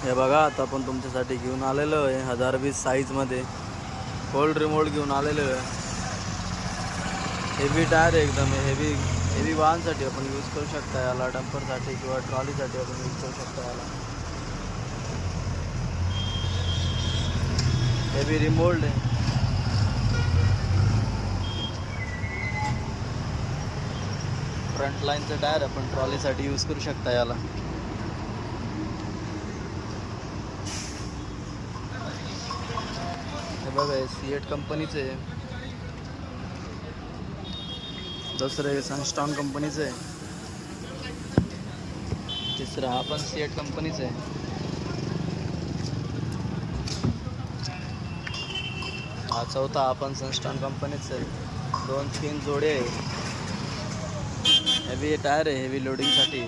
हे बघा आता आपण तुमच्यासाठी घेऊन आलेलो आहे 1020 साईजमध्ये गोल्ड रिमोट घेऊन आलेलो आहे. हेवी टायर आहे एकदम हेवी वाहनसाठी आपण यूज करू शकता याला, डंपरसाठी किंवा ट्रॉलीसाठी आपण यूज करू शकता याला. हेवी रिमोल्ड आहे. फ्रंट लाईनचं टायर आपण ट्रॉलीसाठी यूज करू शकता याला. हे बघा हे सीएट कंपनीचे आहे. दुसरे सनस्टॉन कंपनीचं आहे. तिसरं हा पण सीएट कंपनीचं आहे. हा चौथा हा पण सनस्टॉन कंपनीचं आहे. 2-3 जोडे आहे. हेवी टायर आहे हेवी लोडिंगसाठी.